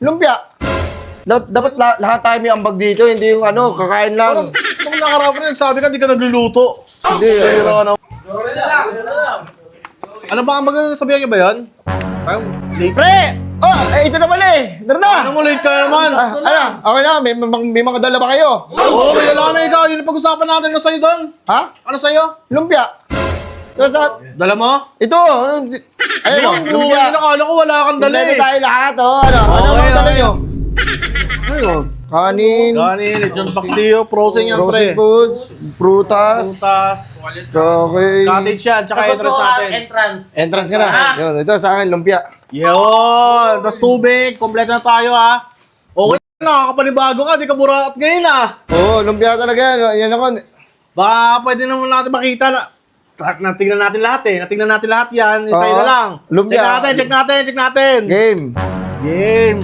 Lumpia. Dapat lahat tayo may ambag dito, hindi yung ano, kakain lang. Kung nakarapin rin, sabi ka, di ka nagluluto. Hindi. Ano ba ang sabihan niyo ba yan? Parang late. Pre! Oh, ito na pala eh. Tara na. Ano mo, late ka naman? Ano? Okay na, may mga dala ba kayo? Oo, may dala na ikaw. Yun ang pag-usapan natin. Ano sa'yo doon? Ha? Ano sa'yo? Lumpia. Dala mo? Ito. Ayun o, lumpia. Nakala ko wala kang dala Kompleto eh. tayo lahat, oh. Ano Okay, mga dala okay. nyo? Ayun. Kanin, Kanin, lechon paksiyo, frozen yan, frozen pre. foods, prutas, Putas, okay. cottage yan, tsaka entrance natin. Entrance ka na. Yun, ito sa akin, lumpia. Yun! Tapos tubig, kompleto na tayo ha. Okay na, nakakapanibago ka, di ka buraot ngayon ah. Oo, lumpia talaga. Yan ako. Baka pwede naman natin makita na. Natingnan natin lahat eh. Natingnan natin lahat yan. Yung sa'yo na lang. Lumpia. Check natin. Game. Game.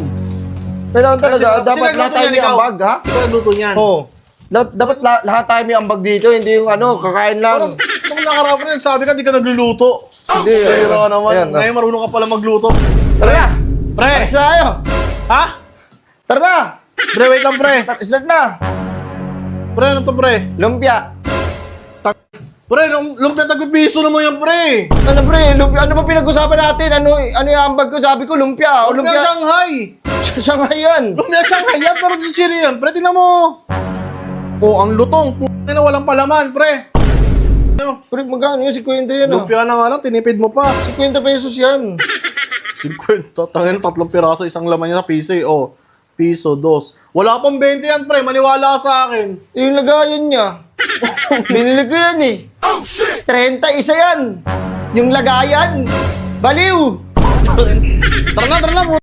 Kailangan talaga, Kasi dapat lahat tayo may ambag, ha? Ikaw nagluto niyan. Oo. Dapat lahat tayo may ambag dito, hindi yung ano, kakain lang. Kung nakarapin rin, sabi ka, di ka nagluluto. Hindi. Sira ka naman. Ayan, Ngayon, marunong ka pala magluto. Tara na! Pre! Alis na tayo! Ha? Tara na! Pre, wait lang, pre. Start na! Pre, ano to, pre? Lumpia! Pre, lumpia tagpipiso naman yan, pre. Ano pre, lumpia, ano ba pinag-usapan natin? Ano yung ambag ko? Sabi ko lumpia. O Lumpia Shanghai. Shanghai yan. Lumpia Shanghai yan, pero chichiri yan. Pre, tingnan mo. Oh, ang lutong. Puta na walang palaman, pre. Pre, magkano yun? 50 yan, oh. Lumpia na nga lang, tinipid mo pa. 50 pesos yan. 50. Tangin, 3 piraso, isang laman niya sa piso eh. Oh, piso, 2. Wala pang 20 yan, pre. Maniwala ka sa akin. Yung lagayan niya. Binili ko yan eh. 30 isa yan. Yung lagayan. Baliw. Tara na,